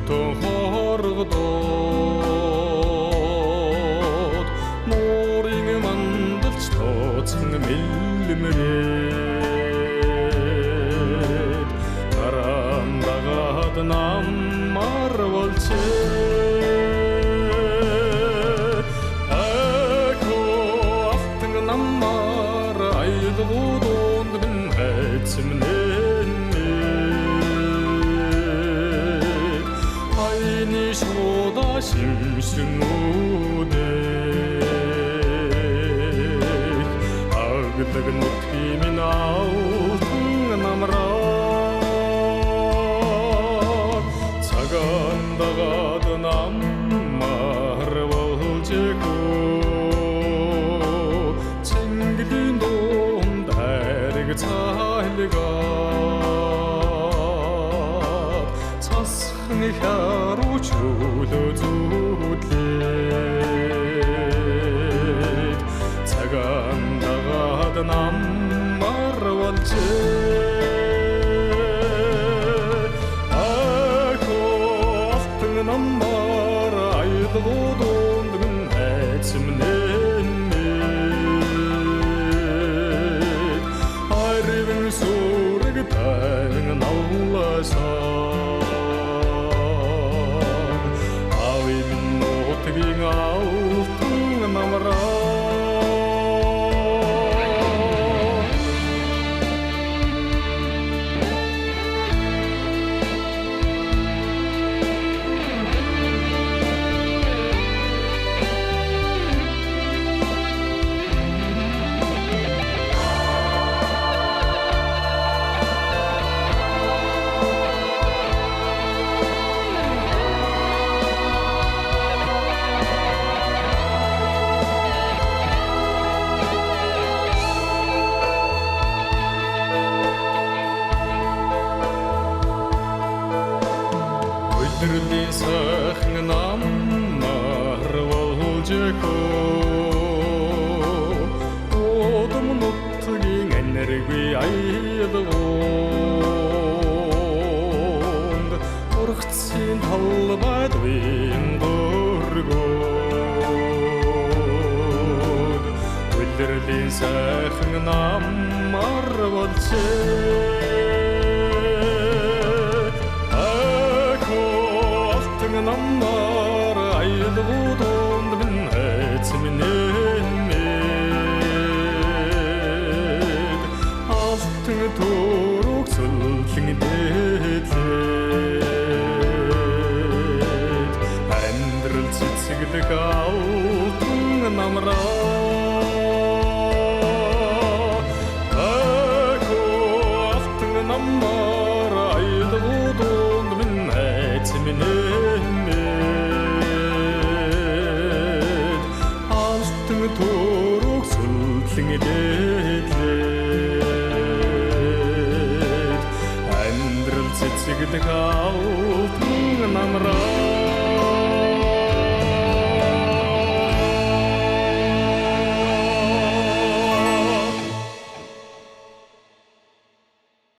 өвдөн хоргодоод нуурын мандалж тооцсон мэлмрээд таран дагаад наммар болчээ ако автан наммар айлгуудонд минь хайцмнээ айни шода 심сүнүүдээ агдаг нутгийн алтан намраа цагаан дагаад наммар болжээгөө цэнглийн дунд хайрыг цайлгаад цасхан харуу чөлөө зүудлээд цагаан дагаад наммар болжээ наммар айлгуудонд минь хайцмнээ хайрын сүрэг тань налласан ави минь нутгийн алтан намраа Өдрөлийн сайхан наммар болжээгөө удам нутгийн энерги айлгуунд ургацын талбайд уян дөргөөд өдрөлийн сайхан наммар болжээ наммар айлгуудонд минь хайцмнээ алтан төрөг цөллөн дээдлээд амьдрал цэцэглэх алтан намраа алтан наммар айлгуудонд минь хайцмнээ төрөг сүлдлэн дээдлээд амьдрал цэцэглэх алтан намраа